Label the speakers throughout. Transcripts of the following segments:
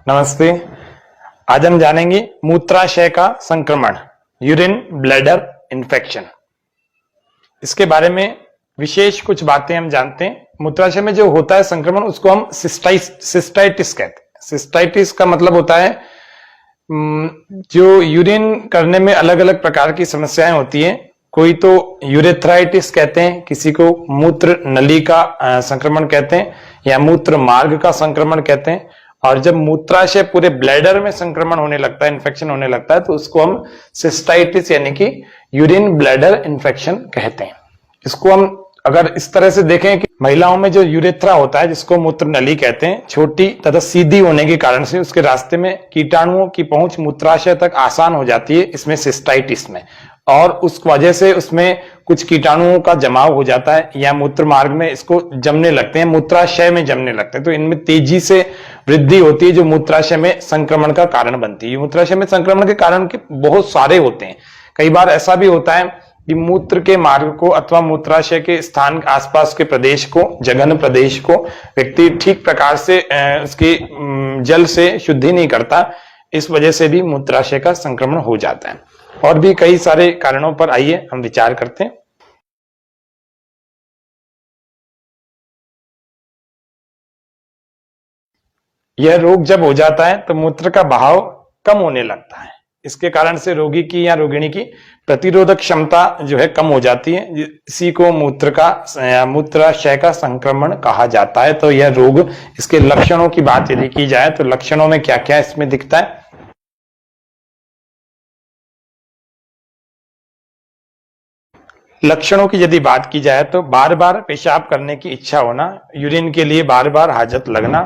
Speaker 1: नमस्ते। आज हम जानेंगे मूत्राशय का संक्रमण, यूरिन ब्लैडर इन्फेक्शन। इसके बारे में विशेष कुछ बातें हम जानते हैं। मूत्राशय में जो होता है संक्रमण, उसको हम सिस्टाइटिस कहते हैं। सिस्टाइटिस का मतलब होता है जो यूरिन करने में अलग अलग प्रकार की समस्याएं होती है। कोई तो यूरेथ्राइटिस कहते हैं, किसी को मूत्र नली का संक्रमण कहते हैं या मूत्र मार्ग का संक्रमण कहते हैं। और जब मूत्राशय पूरे ब्लैडर में संक्रमण होने लगता है, इन्फेक्शन होने लगता है, तो उसको हम सिस्टाइटिस यानी कि यूरिन ब्लैडर इन्फेक्शन कहते हैं। इसको हम अगर इस तरह से देखें कि महिलाओं में जो यूरेथ्रा होता है, जिसको मूत्र नली कहते हैं, छोटी तथा सीधी होने के कारण से उसके रास्ते में कीटाणुओं की पहुंच मूत्राशय तक आसान हो जाती है, इसमें सिस्टाइटिस में। और उस वजह से उसमें कुछ कीटाणुओं का जमाव हो जाता है या मूत्र मार्ग में इसको जमने लगते हैं, मूत्राशय में जमने लगते हैं। तो इनमें तेजी से वृद्धि होती है, जो मूत्राशय में संक्रमण का कारण बनती है। मूत्राशय में संक्रमण के कारण के बहुत सारे होते हैं। कई बार ऐसा भी होता है कि मूत्र के मार्ग को अथवा मूत्राशय के स्थान आसपास के प्रदेश को, जघन प्रदेश को व्यक्ति ठीक प्रकार से उसकी जल से शुद्धि नहीं करता। इस वजह से भी मूत्राशय का संक्रमण हो जाता है। और भी कई सारे कारणों पर आइए हम विचार करते हैं। यह रोग जब हो जाता है तो मूत्र का बहाव कम होने लगता है। इसके कारण से रोगी की या रोगिणी की प्रतिरोधक क्षमता जो है कम हो जाती है। इसी को मूत्राशय का संक्रमण कहा जाता है। तो यह रोग, इसके लक्षणों की बात यदि की जाए तो लक्षणों में क्या क्या इसमें दिखता है। लक्षणों की यदि बात की जाए तो बार बार पेशाब करने की इच्छा होना, यूरिन के लिए बार बार हाजत लगना,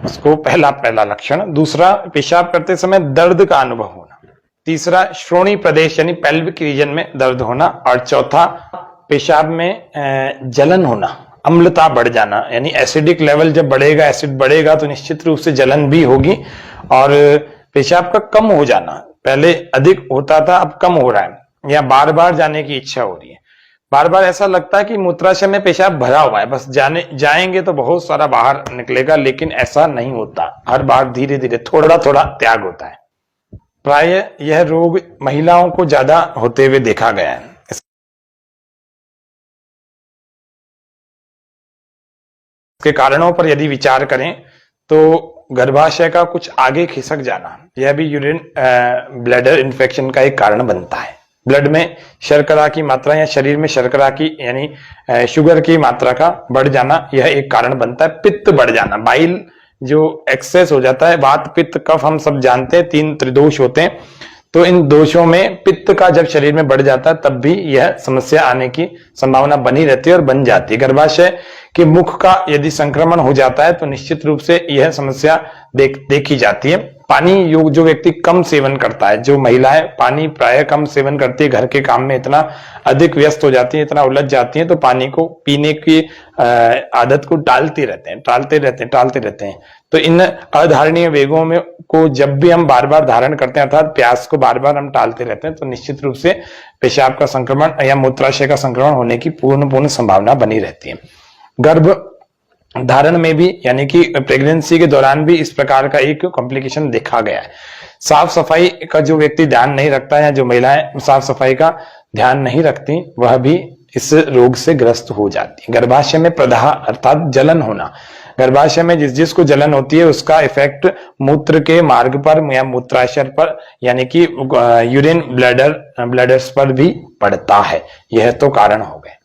Speaker 1: उसको पहला लक्षण। दूसरा, पेशाब करते समय दर्द का अनुभव होना। तीसरा, श्रोणी प्रदेश यानी पेल्विक रीजन में दर्द होना। और चौथा, पेशाब में जलन होना, अम्लता बढ़ जाना, यानी एसिडिक लेवल जब बढ़ेगा, एसिड बढ़ेगा तो निश्चित रूप से जलन भी होगी। और पेशाब का कम हो जाना, पहले अधिक होता था अब कम हो रहा है, या बार बार जाने की इच्छा हो रही है। बार बार ऐसा लगता है कि मूत्राशय में पेशाब भरा हुआ है, बस जाएंगे तो बहुत सारा बाहर निकलेगा, लेकिन ऐसा नहीं होता। हर बार धीरे धीरे थोड़ा थोड़ा त्याग होता है। प्राय यह रोग महिलाओं को ज्यादा होते हुए देखा गया है। इसके कारणों पर यदि विचार करें तो गर्भाशय का कुछ आगे खिसक जाना, यह भी यूरिन ब्लैडर इन्फेक्शन का एक कारण बनता है। ब्लड में शर्करा की मात्रा या शरीर में शर्करा की यानी शुगर की मात्रा का बढ़ जाना, यह एक कारण बनता है। पित्त बढ़ जाना, बाइल जो एक्सेस हो जाता है, वात पित्त कफ हम सब जानते हैं, 3 त्रिदोष होते हैं। तो इन दोषों में पित्त का जब शरीर में बढ़ जाता है तब भी यह समस्या आने की संभावना बनी रहती है और बन जाती है। गर्भाशय के मुख का यदि संक्रमण हो जाता है तो निश्चित रूप से यह समस्या देखी जाती है। पानी जो व्यक्ति कम सेवन करता है, जो महिलाएं पानी प्राय कम सेवन करती है, घर के काम में इतना अधिक व्यस्त हो जाती है, इतना उलझ जाती है, तो पानी को पीने की आदत को टालते रहते हैं। तो इन अधारणीय वेगों में को जब भी हम बार बार धारण करते हैं, अर्थात प्यास को बार बार हम टालते रहते हैं, तो निश्चित रूप से पेशाब का संक्रमण या मूत्राशय का संक्रमण होने की पूर्ण संभावना बनी रहती है। गर्भ धारण में भी यानी कि प्रेगनेंसी के दौरान भी इस प्रकार का एक कॉम्प्लिकेशन देखा गया है। साफ सफाई का जो व्यक्ति ध्यान नहीं रखता है, जो महिलाएं साफ सफाई का ध्यान नहीं रखती, वह भी इस रोग से ग्रस्त हो जाती है। गर्भाशय में प्रदाह अर्थात जलन होना, गर्भाशय में जिसको जलन होती है उसका इफेक्ट मूत्र के मार्ग पर या मूत्राशय पर यानी कि यूरिन ब्लैडर्स पर भी पड़ता है। यह तो कारण हो गए।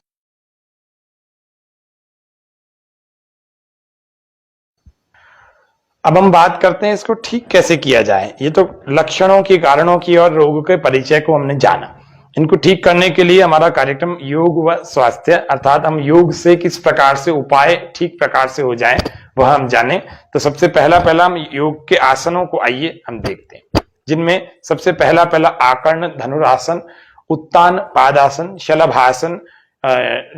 Speaker 1: अब हम बात करते हैं इसको ठीक कैसे किया जाए। ये तो लक्षणों की, कारणों की और रोग के परिचय को हमने जाना। इनको ठीक करने के लिए हमारा कार्यक्रम योग व स्वास्थ्य, अर्थात हम योग से किस प्रकार से उपाय ठीक प्रकार से हो जाए वह हम जाने। तो सबसे पहला हम योग के आसनों को आइए हम देखते हैं, जिनमें सबसे पहला आकर्ण धनुरासन, उत्तान पादासन, शलभासन,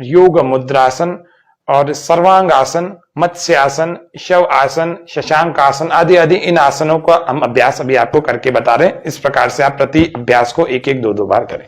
Speaker 1: योग मुद्रासन और सर्वांग आसन, मत्स्य आसन, शव आसन, शशांक आसन आदि आदि इन आसनों का हम अभ्यास अभी आपको करके बता रहे हैं। इस प्रकार से आप प्रति अभ्यास को 1-1, 2-2 बार करें।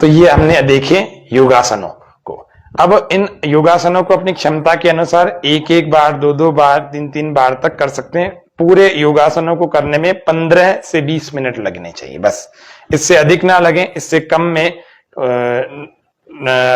Speaker 1: तो ये हमने देखे योगासनों को। अब इन योगासनों को अपनी क्षमता के अनुसार एक एक बार, दो दो बार, तीन तीन बार तक कर सकते हैं। पूरे योगासनों को करने में 15 से 20 मिनट लगने चाहिए, बस इससे अधिक ना लगे, इससे कम में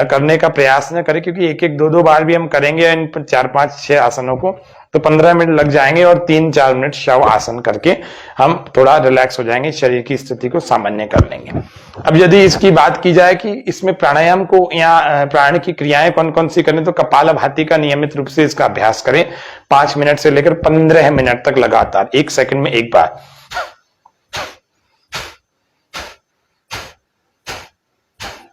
Speaker 1: करने का प्रयास न करें, क्योंकि एक एक दो दो बार भी हम करेंगे इन 4 5 6 आसनों को तो 15 मिनट लग जाएंगे, और 3-4 मिनट शव आसन करके हम थोड़ा रिलैक्स हो जाएंगे, शरीर की स्थिति को सामान्य कर लेंगे। अब यदि इसकी बात की जाए कि इसमें प्राणायाम को या प्राण की क्रियाएं कौन कौन सी करें, तो कपालभाति का नियमित रूप से इसका अभ्यास करें 5 मिनट से लेकर 15 मिनट तक लगातार, 1 सेकंड में एक बार।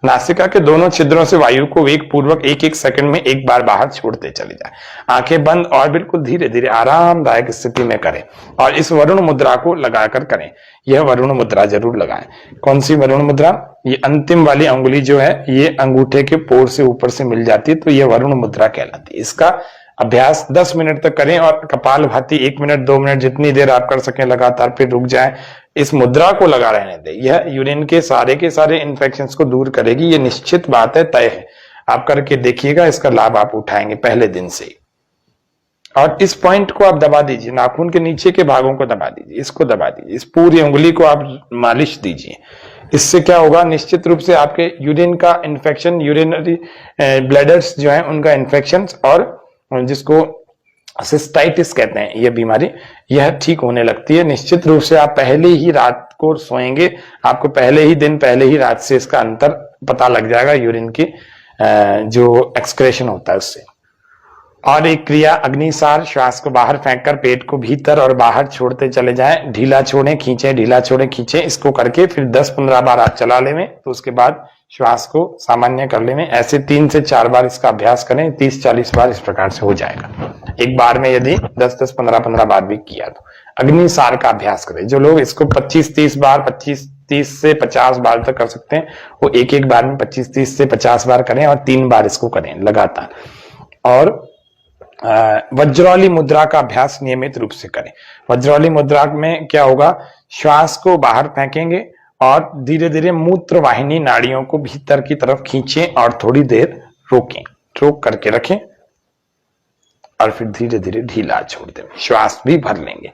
Speaker 1: नासिका के दोनों छिद्रों से वायु को वेग पूर्वक 1-1 सेकंड में एक बार बाहर छोड़ते चले जाए। आंखें बंद और बिल्कुल धीरे धीरे आरामदायक स्थिति में करें, और इस वरुण मुद्रा को लगाकर करें। यह वरुण मुद्रा जरूर लगाएं। कौन सी वरुण मुद्रा? ये अंतिम वाली अंगुली जो है ये अंगूठे के पोर से ऊपर से मिल जाती है, तो यह वरुण मुद्रा कहलाती है। इसका अभ्यास 10 मिनट तक करें, और कपालभाति 1 मिनट 2 मिनट जितनी देर आप कर सकें लगातार, फिर रुक जाएं। इस मुद्रा को लगा रहने दें। यह यूरिन के सारे इन्फेक्शंस को दूर करेगी, ये निश्चित बात है, तय है। आप करके देखिएगा, इसका लाभ आप उठाएंगे पहले दिन से ही। और इस पॉइंट को आप दबा दीजिए, नाखून के नीचे के भागों को दबा दीजिए, इसको दबा दीजिए, इस पूरी उंगली को आप मालिश दीजिए। इससे क्या होगा, निश्चित रूप से आपके यूरिन का इन्फेक्शन, यूरिनरी ब्लैडर्स जो है उनका इन्फेक्शन, और जिसको सिस्टाइटिस कहते हैं ये बीमारी, यह ठीक होने लगती है। निश्चित रूप से आप पहले ही रात को सोएंगे, आपको पहले ही रात से इसका अंतर पता लग जाएगा, यूरिन की जो एक्सक्रेशन होता है उससे। और एक क्रिया अग्निसार, श्वास को बाहर फेंककर पेट को भीतर और बाहर छोड़ते चले जाएं। ढीला छोड़ें खींचें, ढीला छोड़ें खींचें। इसको करके फिर 10-15 बार आप चला लें, तो उसके बाद श्वास को सामान्य कर लें। ऐसे 3 से 4 बार इसका अभ्यास करें, 30-40 बार इस प्रकार से हो जाएगा। एक बार में यदि 10-10, 15-15 बार भी किया तो अग्निसार का अभ्यास करें। जो लोग इसको 25-30 बार, 25-30 से 50 बार तक कर सकते हैं, वो एक बार में 25-30 से 50 बार करें, और 3 बार इसको करें लगातार। और वज्रौली मुद्रा का अभ्यास नियमित रूप से करें। वज्रौली मुद्रा में क्या होगा, श्वास को बाहर फेंकेंगे और धीरे धीरे मूत्र वाहिनी नाड़ियों को भीतर की तरफ खींचें और थोड़ी देर रोकें, रोक करके रखें, और फिर धीरे धीरे ढीला छोड़ दें, श्वास भी भर लेंगे।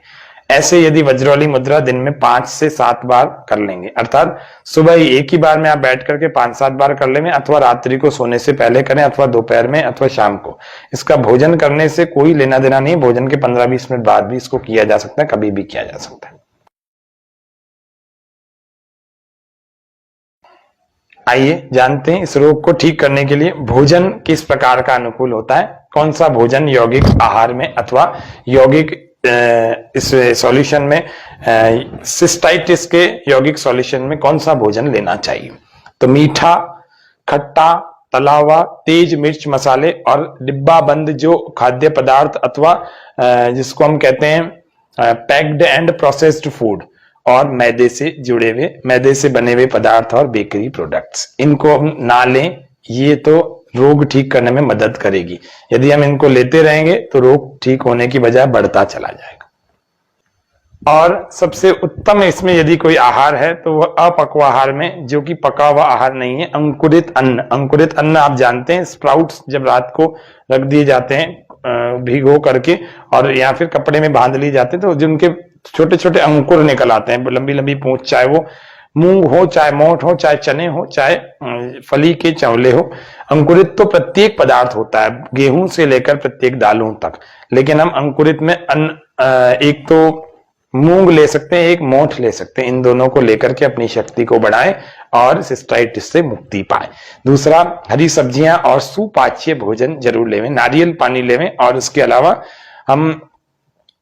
Speaker 1: ऐसे यदि वज्रौली मुद्रा दिन में 5 से 7 बार कर लेंगे, अर्थात सुबह ही एक ही बार में आप बैठ करके 5-7 बार कर लेंगे, अथवा रात्रि को सोने से पहले करें, अथवा दोपहर में, अथवा शाम को। इसका भोजन करने से कोई लेना देना नहीं, भोजन के 15-20 मिनट बाद भी इसको किया जा सकता है, कभी भी किया जा सकता है। आइए जानते हैं इस रोग को ठीक करने के लिए भोजन किस प्रकार का अनुकूल होता है, कौन सा भोजन यौगिक आहार में अथवा यौगिक इस सॉल्यूशन में, सिस्टाइटिस के यौगिक सॉल्यूशन में कौन सा भोजन लेना चाहिए। तो मीठा, खट्टा, तला हुआ, तेज मिर्च मसाले और डिब्बा बंद जो खाद्य पदार्थ अथवा जिसको हम कहते हैं पैक्ड एंड प्रोसेस्ड फूड, और मैदे से जुड़े हुए, मैदे से बने हुए पदार्थ और बेकरी प्रोडक्ट्स, इनको हम ना लें। ये तो रोग ठीक करने में मदद करेगी। यदि हम इनको लेते रहेंगे तो रोग ठीक होने की बजाय बढ़ता चला जाएगा। और सबसे उत्तम इसमें यदि कोई आहार है तो वह अपक्वाहार में, जो कि पका हुआ आहार नहीं है, अंकुरित अन्न। अंकुरित अन्न आप जानते हैं, स्प्राउट्स जब रात को रख दिए जाते हैं भिगो करके, और या फिर कपड़े में बांध लिए जाते हैं, तो जिनके छोटे छोटे अंकुर निकल आते हैं, लंबी लंबी पूंछ, चाहे वो मूंग हो, चाहे मोठ हो, चाहे चने हो, चाहे फली के चवले हो। अंकुरित तो प्रत्येक पदार्थ होता है, गेहूं से लेकर प्रत्येक दालों तक, लेकिन हम अंकुरित में एक तो मूंग ले सकते हैं, एक मोठ ले सकते हैं। इन दोनों को लेकर के अपनी शक्ति को बढ़ाएं और सिस्टाइटिस से मुक्ति पाएं। दूसरा, हरी सब्जियां और सुपाच्य भोजन जरूर लेवें, नारियल पानी लेवें। और इसके अलावा हम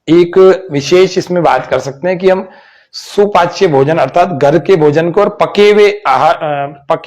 Speaker 1: एक विशेष इसमें बात कर सकते हैं कि हम सुपाच्य भोजन अर्थात घर के भोजन को और पके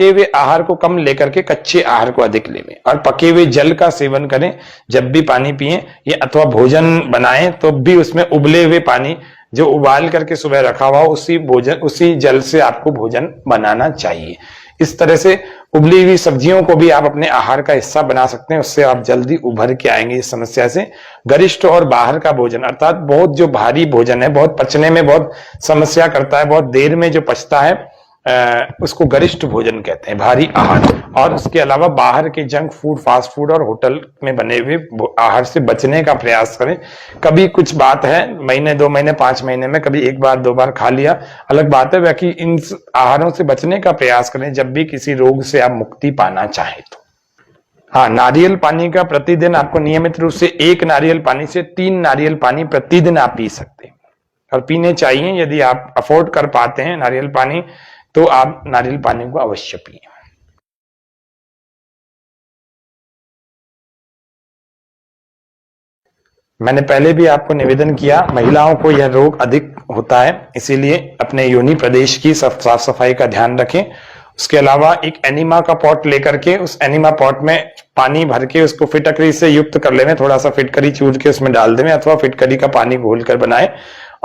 Speaker 1: हुए आहार को कम लेकर के कच्चे आहार को अधिक लेवें, और पके हुए जल का सेवन करें जब भी पानी पिएं, ये अथवा भोजन बनाएं तो भी उसमें उबले हुए पानी जो उबाल करके सुबह रखा हुआ उसी जल से आपको भोजन बनाना चाहिए। इस तरह से उबली हुई सब्जियों को भी आप अपने आहार का हिस्सा बना सकते हैं, उससे आप जल्दी उभर के आएंगे इस समस्या से। गरिष्ठ और बाहर का भोजन अर्थात बहुत जो भारी भोजन है, बहुत पचने में बहुत समस्या करता है, बहुत देर में जो पचता है, उसको गरिष्ठ भोजन कहते हैं, भारी आहार। और उसके अलावा बाहर के जंक फूड, फास्ट फूड और होटल में बने हुए आहार से बचने का प्रयास करें। कभी कुछ बात है, महीने 2 महीने 5 महीने में कभी 1 बार 2 बार खा लिया, अलग बात है, बाकी इन आहारों से बचने का प्रयास करें जब भी किसी रोग से आप मुक्ति पाना चाहें तो। हाँ, नारियल पानी का प्रतिदिन आपको नियमित रूप से 1 नारियल पानी से 3 नारियल पानी प्रतिदिन आप पी सकते हैं और पीने चाहिए। यदि आप अफोर्ड कर पाते हैं नारियल पानी तो आप नारियल पानी को अवश्य पिए। मैंने पहले भी आपको निवेदन किया, महिलाओं को यह रोग अधिक होता है, इसीलिए अपने योनि प्रदेश की साफ सफाई का ध्यान रखें। उसके अलावा एक एनिमा का पॉट लेकर के उस एनिमा पॉट में पानी भर के उसको फिटकरी से युक्त कर लें, थोड़ा सा फिटकरी चूर के उसमें डाल दें अथवा फिटकरी का पानी घोल कर बनाए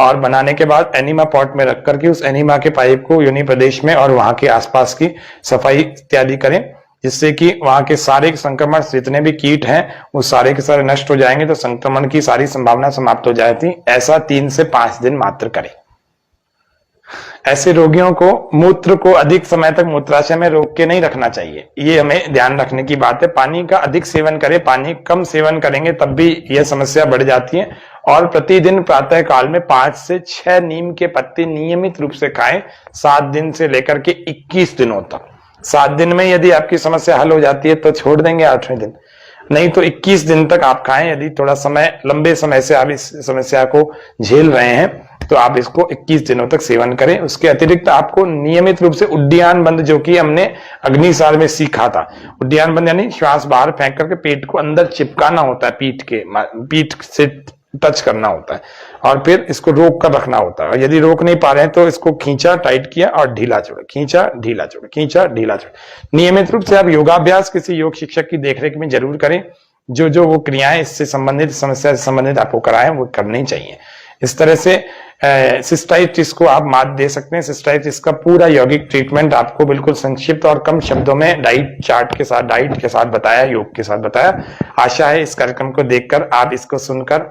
Speaker 1: और बनाने के बाद एनिमा पॉट में रख करके उस एनिमा के पाइप को योनि प्रदेश में और वहां के आसपास की सफाई इत्यादि करें, जिससे कि वहां के सारे संक्रमण जितने भी कीट हैं वो सारे के सारे नष्ट हो जाएंगे, तो संक्रमण की सारी संभावना समाप्त हो जाती। ऐसा 3 से 5 दिन मात्र करें। ऐसे रोगियों को मूत्र को अधिक समय तक मूत्राशय में रोक के नहीं रखना चाहिए, ये हमें ध्यान रखने की बात है। पानी का अधिक सेवन करें, पानी कम सेवन करेंगे तब भी यह समस्या बढ़ जाती है। और प्रतिदिन प्रातः काल में 5 से 6 नीम के पत्ते नियमित रूप से खाएं, 7 दिन से लेकर के 21 दिनों तक। 7 दिन में यदि आपकी समस्या हल हो जाती है तो छोड़ देंगे 8वें दिन, नहीं तो 21 दिन तक आप खाएं। यदि थोड़ा समय, लंबे समय से आप इस समस्या को झेल रहे हैं तो आप इसको 21 दिनों तक सेवन करें। उसके अतिरिक्त आपको नियमित रूप से उड्डयन बंद, जो कि हमने अग्निसार में सीखा था, उड्डयन बंद यानी श्वास बाहर फेंक करके पेट को अंदर चिपकाना होता है, पीठ से टच करना होता है और फिर इसको रोक कर रखना होता है। और यदि रोक नहीं पा रहे हैं तो इसको खींचा, टाइट किया और ढीला छोड़ा, खींचा ढीला छोड़ा, खींचा ढीला छोड़ा। नियमित रूप से आप योगाभ्यास किसी योग शिक्षक की देखरेख में जरूर करें। जो वो क्रियाएं इससे संबंधित, समस्या से संबंधित आपको कराएं वो करनी चाहिए। इस तरह से सिस्टाइटिस को आप मात दे सकते हैं। सिस्टाइटिस का पूरा यौगिक ट्रीटमेंट आपको बिल्कुल संक्षिप्त और कम शब्दों में डाइट चार्ट के साथ, डाइट के साथ बताया, योग के साथ बताया। आशा है इस कार्यक्रम को देखकर आप इसको सुनकर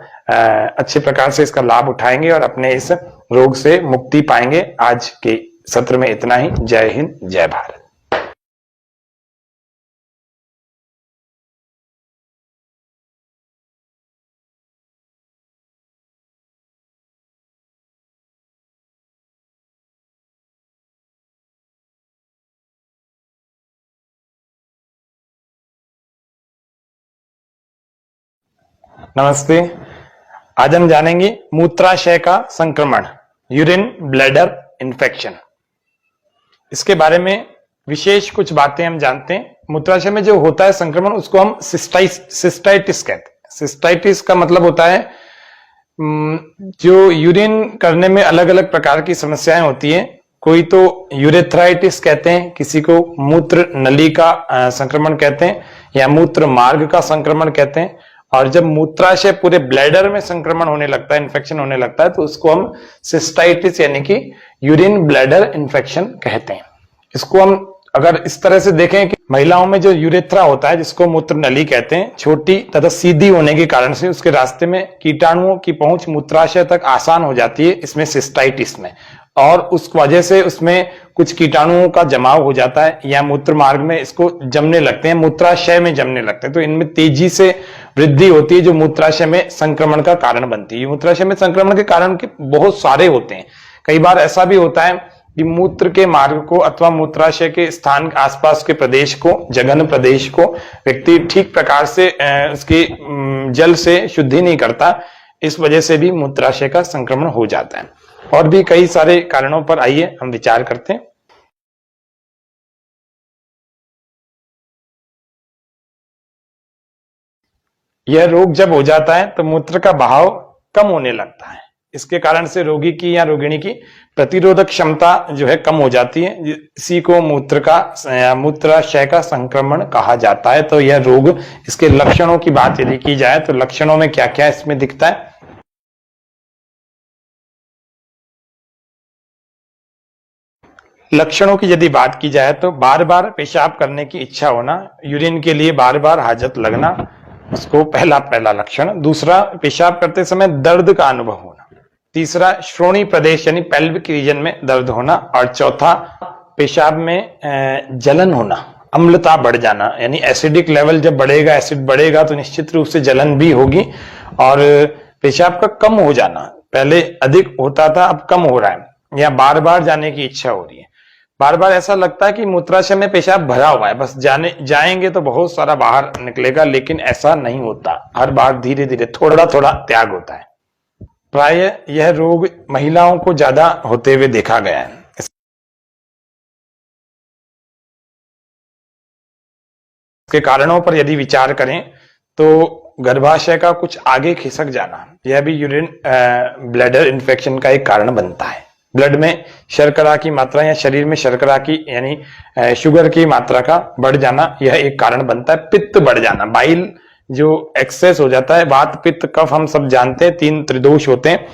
Speaker 1: अच्छे प्रकार से इसका लाभ उठाएंगे और अपने इस रोग से मुक्ति पाएंगे। आज के सत्र में इतना ही। जय हिंद, जय भारत। नमस्ते। आज हम जानेंगे मूत्राशय का संक्रमण, यूरिन ब्लैडर इन्फेक्शन। इसके बारे में विशेष कुछ बातें हम जानते हैं। मूत्राशय में जो होता है संक्रमण उसको हम सिस्टाइटिस कहते हैं। सिस्टाइटिस का मतलब होता है जो यूरिन करने में अलग अलग प्रकार की समस्याएं होती है। कोई तो यूरेथ्राइटिस कहते हैं, किसी को मूत्र नली का संक्रमण कहते हैं या मूत्र मार्ग का संक्रमण कहते हैं। और जब मूत्राशय पूरे ब्लैडर में संक्रमण होने लगता है, इन्फेक्शन होने लगता है, तो उसको हम सिस्टाइटिस यानी कि यूरिन ब्लैडर इन्फेक्शन कहते हैं। इसको हम अगर इस तरह से देखें कि महिलाओं में जो यूरेथ्रा होता है, जिसको मूत्र नली कहते हैं, छोटी तथा सीधी होने के कारण से उसके रास्ते में कीटाणुओं की पहुंच मूत्राशय तक आसान हो जाती है, इसमें सिस्टाइटिस में। और उस वजह से उसमें कुछ कीटाणुओं का जमाव हो जाता है या मूत्र मार्ग में इसको जमने लगते हैं, मूत्राशय में जमने लगते हैं। तो इनमें तेजी से वृद्धि होती है जो मूत्राशय में संक्रमण का कारण बनती है। मूत्राशय में संक्रमण के कारण के बहुत सारे होते हैं। कई बार ऐसा भी होता है कि मूत्र के मार्ग को अथवा मूत्राशय के स्थान आसपास के प्रदेश को, जघन प्रदेश को व्यक्ति ठीक प्रकार से उसकी जल से शुद्धि नहीं करता, इस वजह से भी मूत्राशय का संक्रमण हो जाता है। और भी कई सारे कारणों पर आइए हम विचार करते हैं। यह रोग जब हो जाता है तो मूत्र का बहाव कम होने लगता है। इसके कारण से रोगी की या रोगिणी की प्रतिरोधक क्षमता जो है कम हो जाती है। इसी को मूत्राशय का संक्रमण कहा जाता है। तो यह रोग, इसके लक्षणों की बात यदि की जाए तो लक्षणों में क्या क्या इसमें दिखता है। लक्षणों की यदि बात की जाए तो बार बार पेशाब करने की इच्छा होना, यूरिन के लिए बार बार हाजत लगना, उसको पहला लक्षण। दूसरा, पेशाब करते समय दर्द का अनुभव होना। तीसरा, श्रोणी प्रदेश यानी पेल्विक रीजन में दर्द होना। और चौथा, पेशाब में जलन होना, अम्लता बढ़ जाना, यानी एसिडिक लेवल जब बढ़ेगा, एसिड बढ़ेगा तो निश्चित रूप से जलन भी होगी। और पेशाब का कम हो जाना, पहले अधिक होता था अब कम हो रहा है, या बार बार जाने की इच्छा हो रही है। बार बार ऐसा लगता है कि मूत्राशय में पेशाब भरा हुआ है, बस जाएंगे तो बहुत सारा बाहर निकलेगा, लेकिन ऐसा नहीं होता। हर बार धीरे धीरे थोड़ा थोड़ा त्याग होता है। प्राय यह रोग महिलाओं को ज्यादा होते हुए देखा गया है। इसके कारणों पर यदि विचार करें तो गर्भाशय का कुछ आगे खिसक जाना, यह भी यूरिन ब्लैडर इन्फेक्शन का एक कारण बनता है। ब्लड में शर्करा की मात्रा या शरीर में शर्करा की यानी शुगर की मात्रा का बढ़ जाना, यह एक कारण बनता है। पित्त बढ़ जाना, बाइल जो एक्सेस हो जाता है, वात पित्त कफ हम सब जानते हैं, 3 त्रिदोष होते हैं।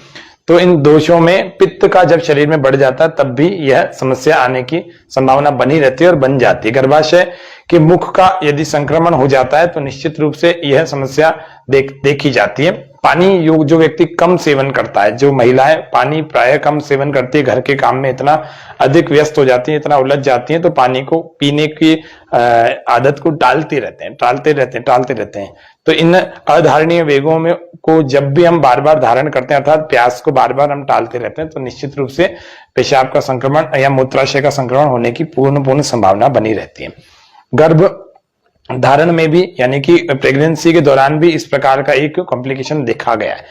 Speaker 1: तो इन दोषों में पित्त का जब शरीर में बढ़ जाता है तब भी यह समस्या आने की संभावना बनी रहती है और बन जाती है। गर्भाशय के मुख का यदि संक्रमण हो जाता है तो निश्चित रूप से यह समस्या देखी जाती है। पानी जो व्यक्ति कम सेवन करता है, जो महिलाएं पानी प्राय कम सेवन करती है, घर के काम में इतना अधिक व्यस्त हो जाती है, इतना उलझ जाती है, तो पानी को पीने की आदत को टालते रहते हैं। तो इन अधारणीय वेगों में को जब भी हम बार बार धारण करते हैं, अर्थात प्यास को बार बार हम टालते रहते हैं, तो निश्चित रूप से पेशाब का संक्रमण या मूत्राशय का संक्रमण होने की पूर्ण संभावना बनी रहती है। गर्भ धारण में भी यानी कि प्रेगनेंसी के दौरान भी इस प्रकार का एक कॉम्प्लिकेशन देखा गया है।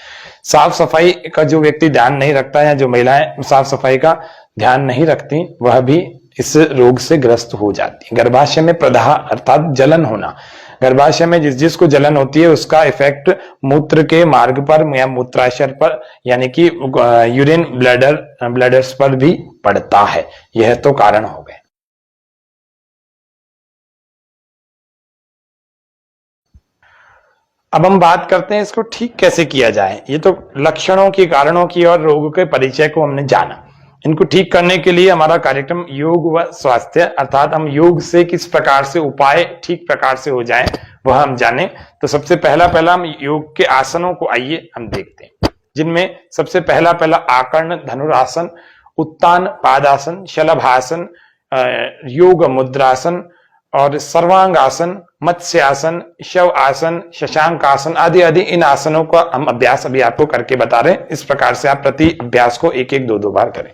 Speaker 1: साफ सफाई का जो व्यक्ति ध्यान नहीं रखता है, या जो महिलाएं साफ सफाई का ध्यान नहीं रखती, वह भी इस रोग से ग्रस्त हो जाती है। गर्भाशय में प्रदाह अर्थात जलन होना, गर्भाशय में जिसको जलन होती है उसका इफेक्ट मूत्र के मार्ग पर या मूत्राशय पर यानी कि यूरिन ब्लैडर्स पर भी पड़ता है। यह तो कारण हो गए। अब हम बात करते हैं इसको ठीक कैसे किया जाए। ये तो लक्षणों की, कारणों की और रोग के परिचय को हमने जाना। इनको ठीक करने के लिए हमारा कार्यक्रम योग व स्वास्थ्य, अर्थात हम योग से किस प्रकार से उपाय ठीक प्रकार से हो जाए वह हम जाने। तो सबसे पहला हम योग के आसनों को आइए हम देखते हैं, जिनमें सबसे पहला आकर्ण धनुरासन, उत्तान पादासन, शलभासन, योग मुद्रासन और सर्वांगासन, मत्स्यासन, शव आसन, शशांक आसन आदि इन आसनों का हम अभ्यास अभी आपको करके बता रहे हैं। इस प्रकार से आप प्रति अभ्यास को 1-1, 2-2 बार करें।